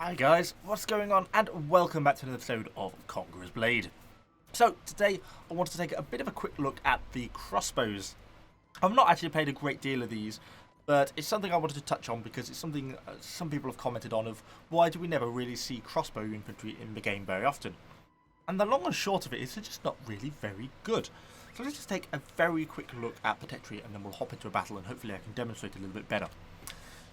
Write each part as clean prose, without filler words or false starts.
Hi guys, what's going on, and welcome back to another episode of Conqueror's Blade. So today I wanted to take a bit of a quick look at the crossbows. I've not actually played a great deal of these, but it's something I wanted to touch on because it's something some people have commented on of why do we never really see crossbow infantry in the game very often. And the long and short of it is they're just not really very good. So let's just take a very quick look at the tech tree and then we'll hop into a battle and hopefully I can demonstrate a little bit better.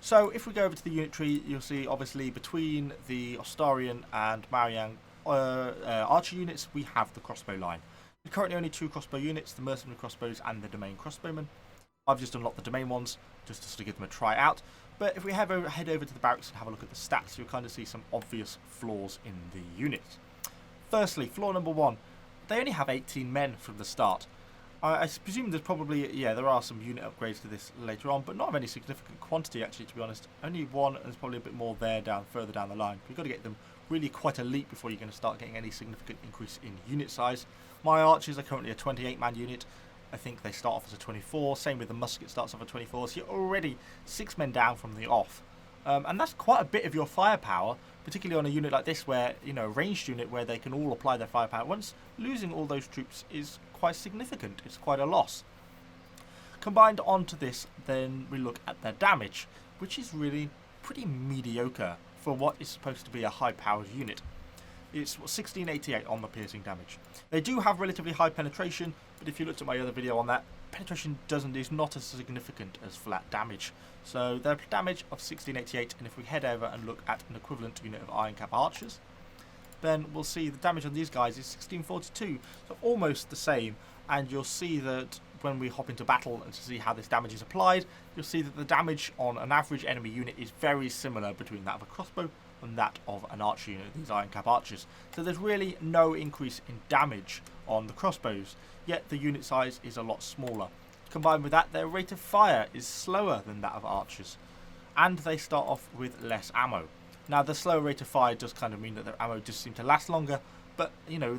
So if we go over to the unit tree, you'll see obviously between the Ostarian and Mariang archer units, we have the crossbow line. There's currently only two crossbow units, the mercenary crossbows and the domain crossbowmen. I've just unlocked the domain ones, just to sort of give them a try out. But if we head over to the barracks and have a look at the stats, you'll kind of see some obvious flaws in the units. Firstly, flaw number one, they only have 18 men from the start. I presume there's probably, there are some unit upgrades to this later on, but not of any significant quantity actually, to be honest. Only one, and there's probably a bit more there further down the line. You've got to get them really quite elite before you're going to start getting any significant increase in unit size. My archers are currently a 28-man unit. I think they start off as a 24. Same with the musket, starts off at 24. So you're already 6 men down from the off. And that's quite a bit of your firepower, particularly on a unit like this where, a ranged unit where they can all apply their firepower at once. Losing all those troops is quite significant. It's quite a loss. Combined onto this, then we look at their damage, which is really pretty mediocre for what is supposed to be a high-powered unit. It's 1688 on the piercing damage. They do have relatively high penetration, but if you looked at my other video on that, penetration is not as significant as flat damage. So their damage of 1688, and if we head over and look at an equivalent unit of Iron Cap archers, then we'll see the damage on these guys is 1642, so almost the same. And you'll see that when we hop into battle and to see how this damage is applied, you'll see that the damage on an average enemy unit is very similar between that of a crossbow and that of an archer unit, these Iron Cap archers. So there's really no increase in damage on the crossbows, yet the unit size is a lot smaller. Combined with that, their rate of fire is slower than that of archers, and they start off with less ammo. Now, the slower rate of fire does kind of mean that their ammo just seems to last longer, but,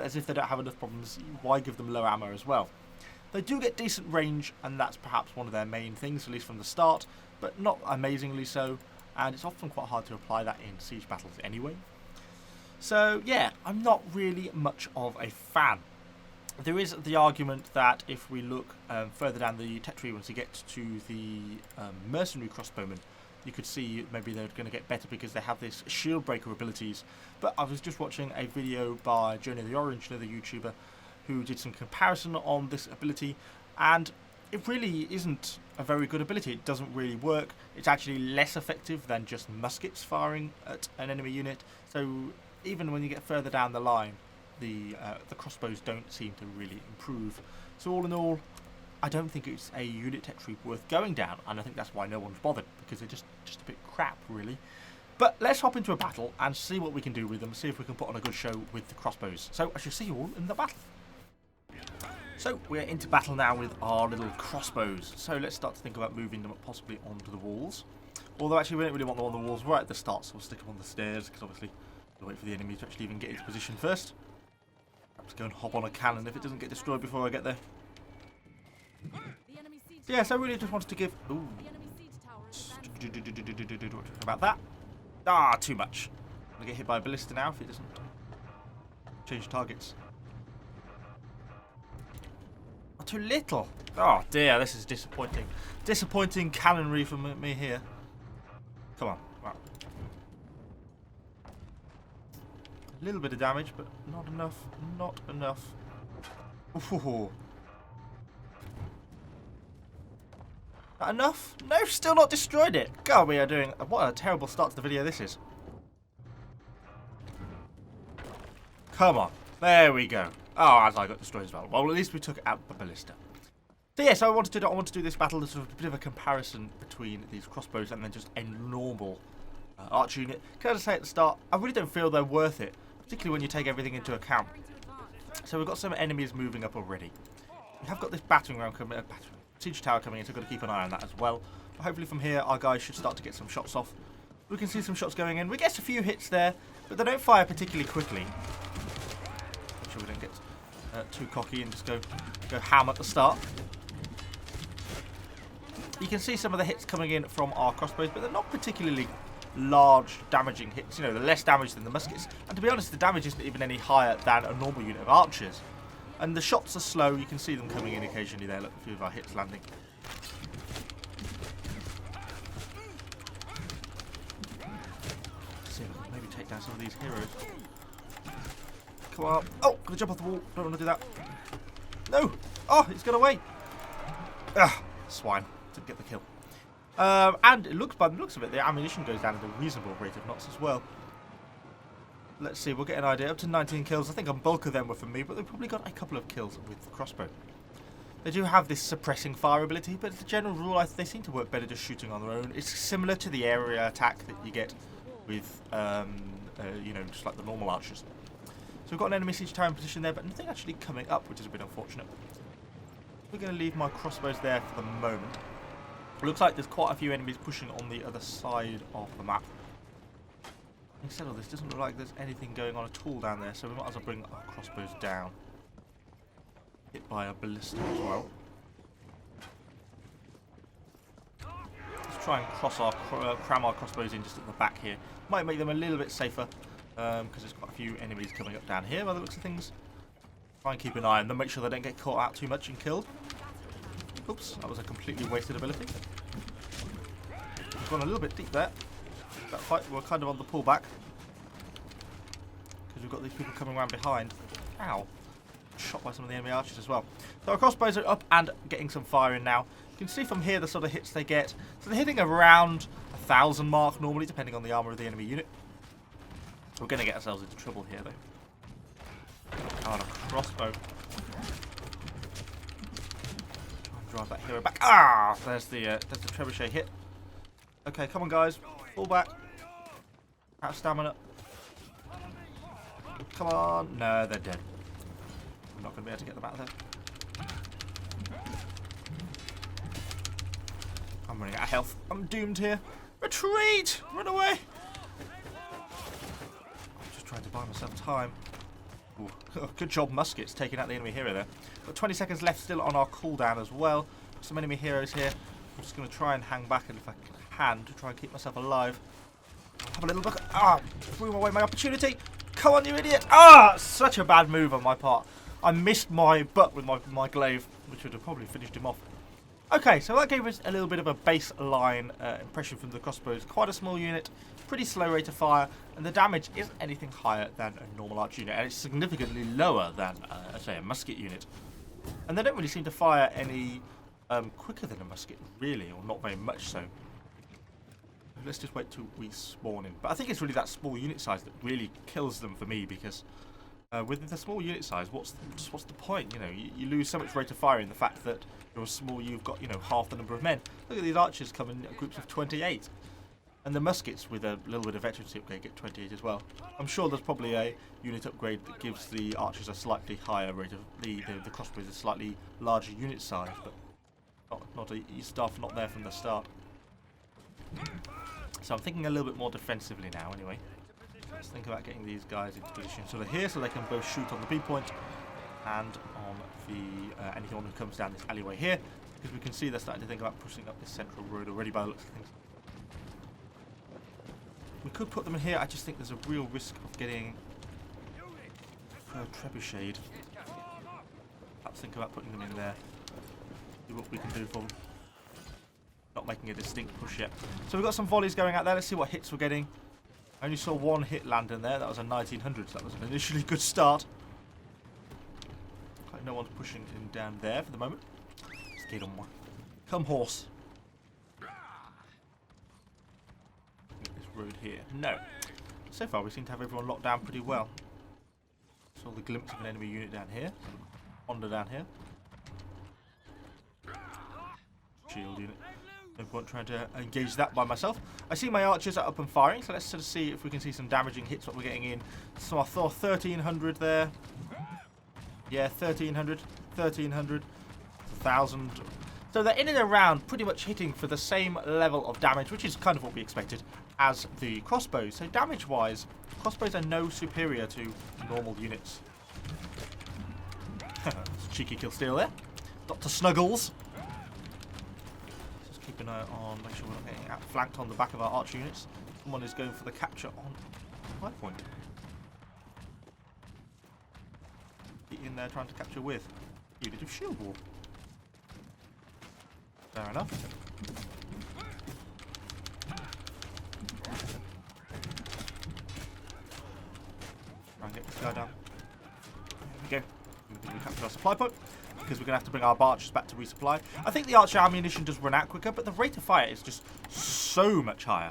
as if they don't have enough problems, why give them low ammo as well? They do get decent range, and that's perhaps one of their main things, at least from the start, but not amazingly so, and it's often quite hard to apply that in siege battles anyway. So, yeah, I'm not really much of a fan. There is the argument that if we look further down the tech tree, once you get to the mercenary crossbowmen, you could see maybe they're going to get better because they have this shield breaker abilities. But I was just watching a video by Jonah the Orange, another YouTuber, who did some comparison on this ability, and it really isn't a very good ability. It doesn't really work. It's actually less effective than just muskets firing at an enemy unit. So even when you get further down the line, the crossbows don't seem to really improve. So all in all, I don't think it's a unit tech tree worth going down, and I think that's why no one's bothered, because they're just a bit crap, really. But let's hop into a battle and see what we can do with them, see if we can put on a good show with the crossbows. So I shall see you all in the battle. So we're into battle now with our little crossbows. So let's start to think about moving them possibly onto the walls. Although actually we don't really want them on the walls right at the start, so we'll stick them on the stairs, because obviously we'll wait for the enemy to actually even get into position first. Perhaps go and hop on a cannon if it doesn't get destroyed before I get there. Yeah, so I really just wanted to give... Ooh. About that. Ah, too much. I'm going to get hit by a ballista now if it doesn't change targets. Oh, too little. Oh dear, this is disappointing. Disappointing cannonry from me here. Come on. Right. A little bit of damage, but not enough. Not enough. Ooh. Not enough? No, still not destroyed it. God, we are doing... What a terrible start to the video this is. Come on. There we go. Oh, as I got destroyed as well. Well, at least we took out the ballista. So yeah, so I want to do this battle as sort of a bit of a comparison between these crossbows and then just a normal archer unit. Can I just say at the start, I really don't feel they're worth it, particularly when you take everything into account. So we've got some enemies moving up already. We have got this battering ram coming, siege tower coming in, so we've got to keep an eye on that as well. But hopefully from here, our guys should start to get some shots off. We can see some shots going in. We get a few hits there, but they don't fire particularly quickly. Make sure we don't get too cocky and just go ham at the start. You can see some of the hits coming in from our crossbows, but they're not particularly large damaging hits. You know, the less damage than the muskets. And to be honest, the damage isn't even any higher than a normal unit of archers. And the shots are slow. You can see them coming in occasionally there. Look, a few of our hits landing. Let's see if we can maybe take down some of these heroes. Come on. Oh, gonna jump off the wall. Don't want to do that. No. Oh, he's got away. Ugh, swine. Didn't get the kill. And it looks, by the looks of it, the ammunition goes down at a reasonable rate of knots as well. Let's see, we'll get an idea. Up to 19 kills. I think a bulk of them were from me, but they've probably got a couple of kills with the crossbow. They do have this suppressing fire ability, but as a general rule, they seem to work better just shooting on their own. It's similar to the area attack that you get with, you know, just like the normal archers. So we've got an enemy siege tower in position there, but nothing actually coming up, which is a bit unfortunate. We're going to leave my crossbows there for the moment. It looks like there's quite a few enemies pushing on the other side of the map. Instead of this, doesn't look like there's anything going on at all down there, so we might as well bring our crossbows down. Hit by a ballista as well. Let's try and cram our crossbows in just at the back here. Might make them a little bit safer, because there's quite a few enemies coming up down here by the looks of things. Try and keep an eye on them, make sure they don't get caught out too much and killed. Oops, that was a completely wasted ability. We've gone a little bit deep there. That fight, we're kind of on the pullback. Because we've got these people coming around behind. Ow. Shot by some of the enemy archers as well. So our crossbows are up and getting some fire in now. You can see from here the sort of hits they get. So they're hitting around 1,000 mark normally, depending on the armour of the enemy unit. We're going to get ourselves into trouble here, though. Oh, and a crossbow. Drive that hero back. Ah, there's the trebuchet hit. Okay, come on, guys, fall back. Out of stamina. Come on. No, they're dead. I'm not going to be able to get them out of there. I'm running out of health. I'm doomed here. Retreat! Run away! I'm just trying to buy myself time. Ooh. Good job, muskets, taking out the enemy hero there. Got 20 seconds left still on our cooldown as well. Some enemy heroes here. I'm just going to try and hang back if I can to try and keep myself alive. Have a little look. Ah, threw away my opportunity. Come on, you idiot. Ah, such a bad move on my part. I missed my butt with my glaive, which would have probably finished him off. Okay, so that gave us a little bit of a baseline impression from the crossbows. Quite a small unit, pretty slow rate of fire, and the damage isn't anything higher than a normal arch unit, and it's significantly lower than, say, a musket unit. And they don't really seem to fire any quicker than a musket, really, or not very much so. Let's just wait till we spawn in. But I think it's really that small unit size that really kills them for me, because with the small unit size, what's the point? You know, you lose so much rate of fire in the fact that you're small. You've got, you know, half the number of men. Look at these archers come in groups of 28, and the muskets with a little bit of veterancy upgrade get 28 as well. I'm sure there's probably a unit upgrade that gives the archers a slightly higher rate of the crossbows a slightly larger unit size, but not stuff not there from the start. So I'm thinking a little bit more defensively now. Anyway, let's think about getting these guys into position so they're here, so they can both shoot on the B point and on the anyone who comes down this alleyway here, because we can see they're starting to think about pushing up this central road already by the looks of things. We could put them in here. I just think there's a real risk of getting trebucheted. Perhaps think about putting them in there. See what we can do for them. Not making a distinct push yet. So we've got some volleys going out there. Let's see what hits we're getting. I only saw one hit land in there. That was a 1900, so that was an initially good start. Okay, no one's pushing him down there for the moment. Let's get on one. Come, horse. This road here. No. So far we seem to have everyone locked down pretty well. Saw the glimpse of an enemy unit down here. Honda down here. Shield unit. No point trying to engage that by myself. I see my archers are up and firing, so let's sort of see if we can see some damaging hits, what we're getting in. So I saw 1300 there. Yeah, 1300, 1300, 1000. So they're in and around, pretty much hitting for the same level of damage, which is kind of what we expected, as the crossbows. So damage-wise, crossbows are no superior to normal units. Cheeky kill steal there. Dr. Snuggles. Keep an eye on, make sure we're not getting outflanked on the back of our arch units. Someone is going for the capture on my point. Get in there trying to capture with unit of shield wall. Fair enough. Try and get this guy down. There we go. We capture our supply point because we're going to have to bring our archers back to resupply. I think the archer ammunition does run out quicker, but the rate of fire is just so much higher.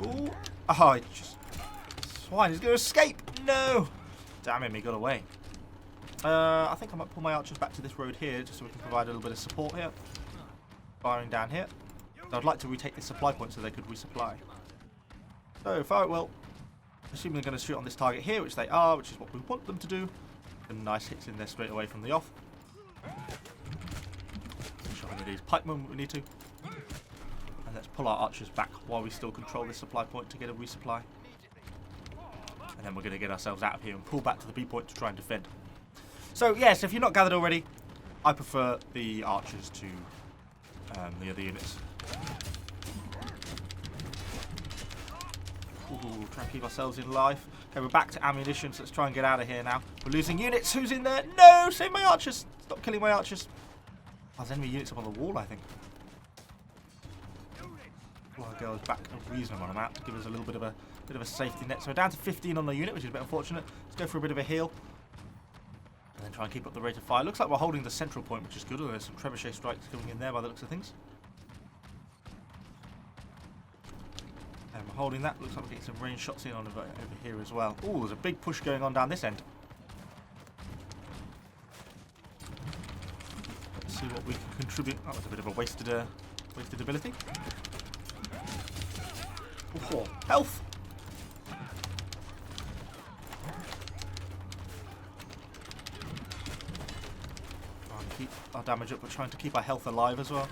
Ooh. Oh, it just... Swine is going to escape! No! Damn him, he got away. I think I might pull my archers back to this road here, just so we can provide a little bit of support here. Firing down here. So I'd like to retake this supply point so they could resupply. So, fire at will. Assuming they're going to shoot on this target here, which they are, which is what we want them to do. And nice hits in there straight away from the off. Shot into these pikemen when we need to. And let's pull our archers back while we still control this supply point to get a resupply. And then we're going to get ourselves out of here and pull back to the B point to try and defend. So, yes, if you're not gathered already, I prefer the archers to the other units. Ooh, try and keep ourselves in life. Okay, we're back to ammunition, so let's try and get out of here now. We're losing units. Who's in there? No! Save my archers! Stop killing my archers. Oh, there's enemy units up on the wall, I think. Well, our girl's back a reasonable amount to give us a little bit of a safety net. So we're down to 15 on the unit, which is a bit unfortunate. Let's go for a bit of a heal. And then try and keep up the rate of fire. Looks like we're holding the central point, which is good. There's some trebuchet strikes coming in there by the looks of things. And we're holding that. Looks like we're getting some range shots in on over here as well. Oh, there's a big push going on down this end. Let's see what we can contribute. That was a bit of a wasted ability. Oh, health! Trying to keep our damage up, but trying to keep our health alive as well.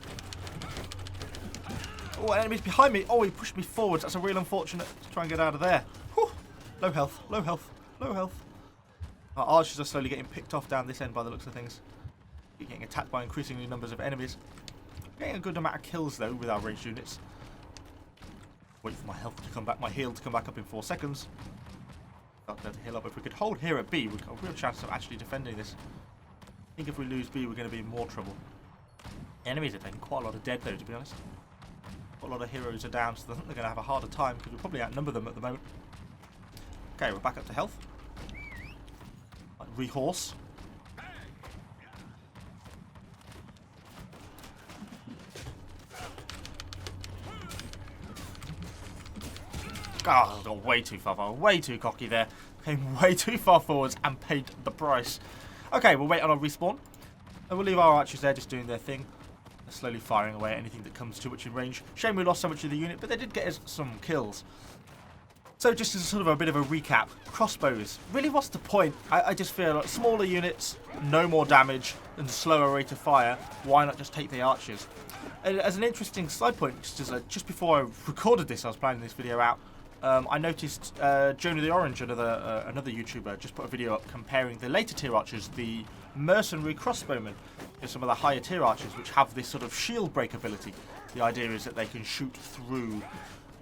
Oh, enemies behind me! Oh, he pushed me forwards. That's a real unfortunate to try and get out of there. Whew. Low health, low health, low health. Our archers are slowly getting picked off down this end by the looks of things. We're getting attacked by increasing numbers of enemies. Getting a good amount of kills though with our ranged units. Wait for my health to come back, my heal to come back up in 4 seconds. Start to heal up. If we could hold here at B, we've got a real chance of actually defending this. I think if we lose B, we're going to be in more trouble. The enemies are taking quite a lot of dead though, to be honest. Quite a lot of heroes are down, so I think they're going to have a harder time because we probably outnumber them at the moment. Okay, we're back up to health. Rehorse. Oh, I got way too far forward, way too cocky there. Came way too far forwards and paid the price. Okay, we'll wait on our respawn. And we'll leave our archers there just doing their thing. They're slowly firing away at anything that comes too much in range. Shame we lost so much of the unit, but they did get us some kills. So just as sort of a bit of a recap, crossbows. Really, what's the point? I just feel like smaller units, no more damage, and slower rate of fire. Why not just take the archers? And as an interesting side point, just before I recorded this, I was planning this video out. I noticed Jonah the Orange, another YouTuber, just put a video up comparing the later tier archers, the mercenary crossbowmen, with some of the higher tier archers, which have this sort of shield break ability. The idea is that they can shoot through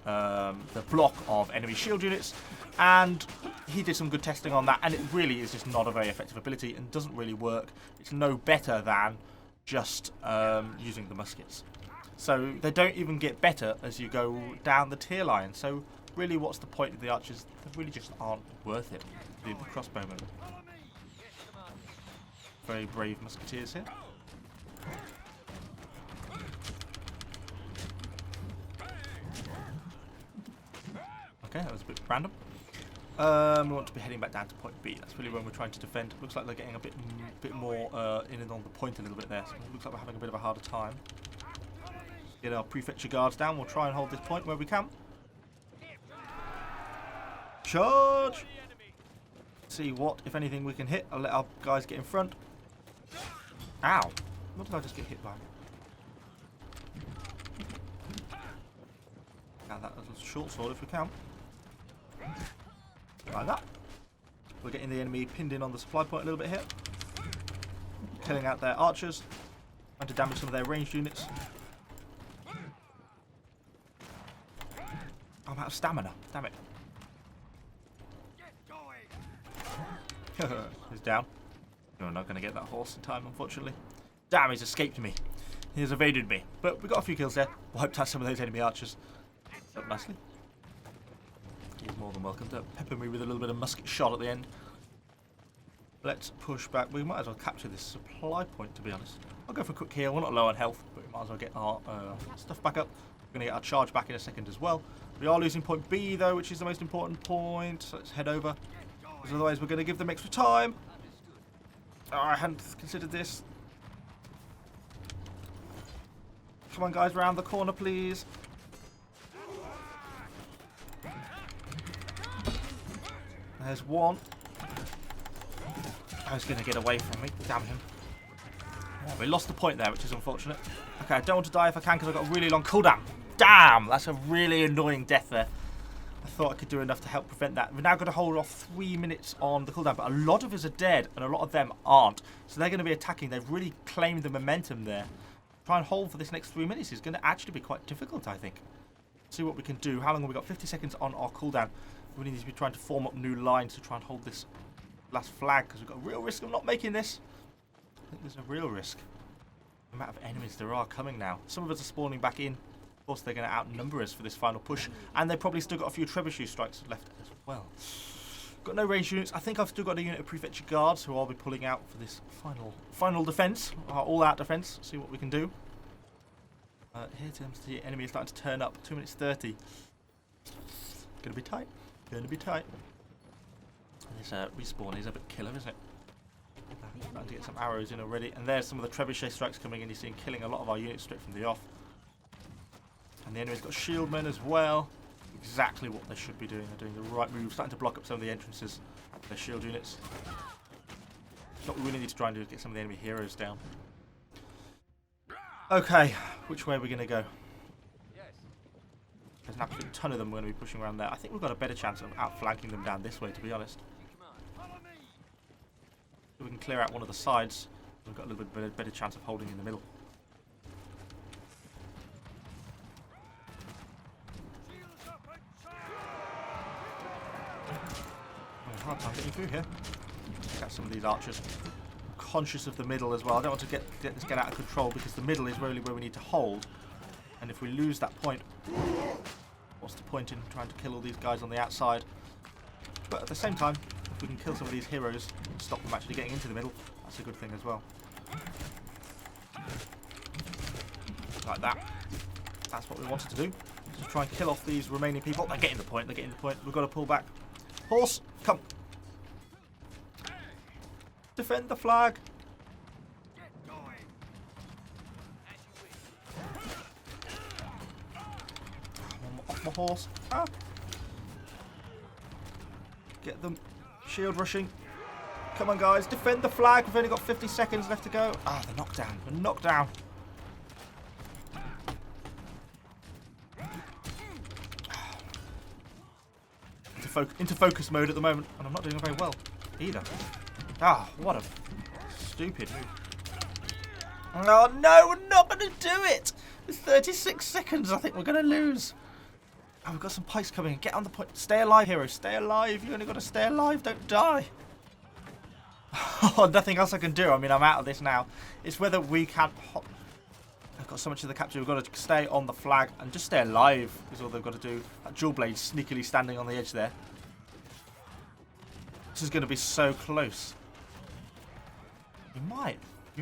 the block of enemy shield units, and he did some good testing on that, and it really is just not a very effective ability and doesn't really work. It's no better than just using the muskets. So they don't even get better as you go down the tier line. So really, what's the point of the archers? They really just aren't worth it. The crossbowmen. Very brave musketeers here. Okay, that was a bit random. We want to be heading back down to point B. That's really when we're trying to defend. Looks like they're getting a bit more in and on the point a little bit there. So it looks like we're having a bit of a harder time. Get our prefecture guards down. We'll try and hold this point where we can. Charge! See what, if anything, we can hit. I'll let our guys get in front. Ow! What did I just get hit by? Now that was a short sword if we can. Like that. We're getting the enemy pinned in on the supply point a little bit here. Killing out their archers. Trying to damage some of their ranged units. I'm out of stamina. Damn it. He's down. You're not going to get that horse in time, unfortunately. Damn, he's escaped me. He has evaded me. But we got a few kills there. Wiped out some of those enemy archers. Up nicely. He's more than welcome to pepper me with a little bit of musket shot at the end. Let's push back. We might as well capture this supply point, to be honest. I'll go for a quick heal. We're not low on health, but we might as well get our stuff back up. We're going to get our charge back in a second as well. We are losing point B, though, which is the most important point. So let's head over. Because otherwise we're going to give them extra time. Oh, I hadn't considered this. Come on, guys, round the corner, please. There's one. I was going to get away from me. Damn him. Yeah, we lost the point there, which is unfortunate. Okay, I don't want to die if I can because I've got a really long cooldown. Damn! That's a really annoying death there. I thought I could do enough to help prevent that. We're now going to hold off 3 minutes on the cooldown, but a lot of us are dead and a lot of them aren't. So they're going to be attacking. They've really claimed the momentum there. Try and hold for this next 3 minutes is going to actually be quite difficult, I think. See what we can do. How long have we got? 50 seconds on our cooldown. We need to be trying to form up new lines to try and hold this last flag because we've got a real risk of not making this. I think there's a real risk. The amount of enemies there are coming now. Some of us are spawning back in. Of course, they're going to outnumber us for this final push. And they've probably still got a few trebuchet strikes left as well. Got no ranged units. I think I've still got a unit of prefecture guards who I'll be pulling out for this final defence. Our all-out defence. See what we can do. Here comes the enemy is starting to turn up. 2 minutes 30. Gonna be tight. Gonna be tight. This respawn is a bit killer, isn't it? Starting to get some arrows in already. And there's some of the trebuchet strikes coming in. You're seeing killing a lot of our units straight from the off. And the enemy's got shieldmen as well. Exactly what they should be doing. They're doing the right move. Starting to block up some of the entrances of their shield units. What we really need to try and do is get some of the enemy heroes down. Okay, which way are we going to go? There's an absolute ton of them we're going to be pushing around there. I think we've got a better chance of outflanking them down this way, to be honest. If we can clear out one of the sides, we've got a little bit better chance of holding in the middle. Hard time getting through here. Check out some of these archers. Conscious of the middle as well. I don't want to get this get out of control because the middle is really where we need to hold. And if we lose that point, what's the point in trying to kill all these guys on the outside? But at the same time, if we can kill some of these heroes and stop them actually getting into the middle, that's a good thing as well. Like that. That's what we wanted to do. Just try and kill off these remaining people. They're getting the point. They're getting the point. We've got to pull back. Horse, come. Defend the flag. Off my horse. Ah. Get them. Shield rushing. Come on, guys. Defend the flag. We've only got 50 seconds left to go. Ah, the knockdown. The knockdown. Into focus mode at the moment, and I'm not doing very well either. Ah, what a stupid move. Oh no, we're not going to do it! With 36 seconds, I think we're going to lose. Oh, we've got some pikes coming in. Get on the point. Stay alive, hero. Stay alive. You only got to stay alive. Don't die. Oh, nothing else I can do. I mean, I'm out of this now. It's whether we can... I've got so much of the capture. We've got to stay on the flag and just stay alive is all they've got to do. That dual blade sneakily standing on the edge there. This is going to be so close. You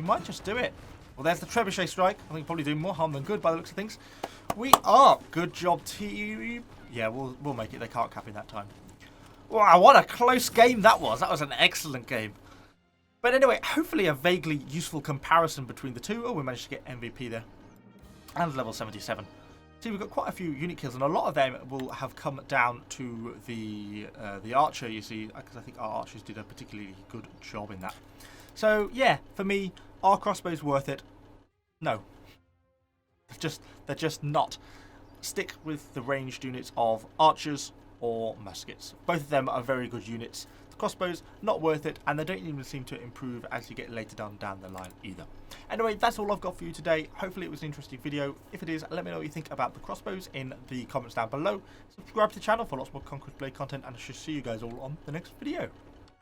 might just do it. Well, there's the trebuchet strike. I think probably doing more harm than good by the looks of things. We are. Good job, team. Yeah, we'll make it. They can't cap in that time. Wow, what a close game that was. That was an excellent game. But anyway, hopefully a vaguely useful comparison between the two. Oh, we managed to get MVP there. And level 77. See, we've got quite a few unit kills, and a lot of them will have come down to the archer, you see, because I think our archers did a particularly good job in that. So, yeah, for me, are crossbows worth it? No. They're just not. Stick with the ranged units of archers or muskets. Both of them are very good units The crossbows, not worth it, and they don't even seem to improve as you get later down the line either. Anyway, that's all I've got for you today. Hopefully it was an interesting video. If it is, let me know what you think about the crossbows in the comments down below. Subscribe to the channel for lots more Conquerors Blade content, and I shall see you guys all on the next video.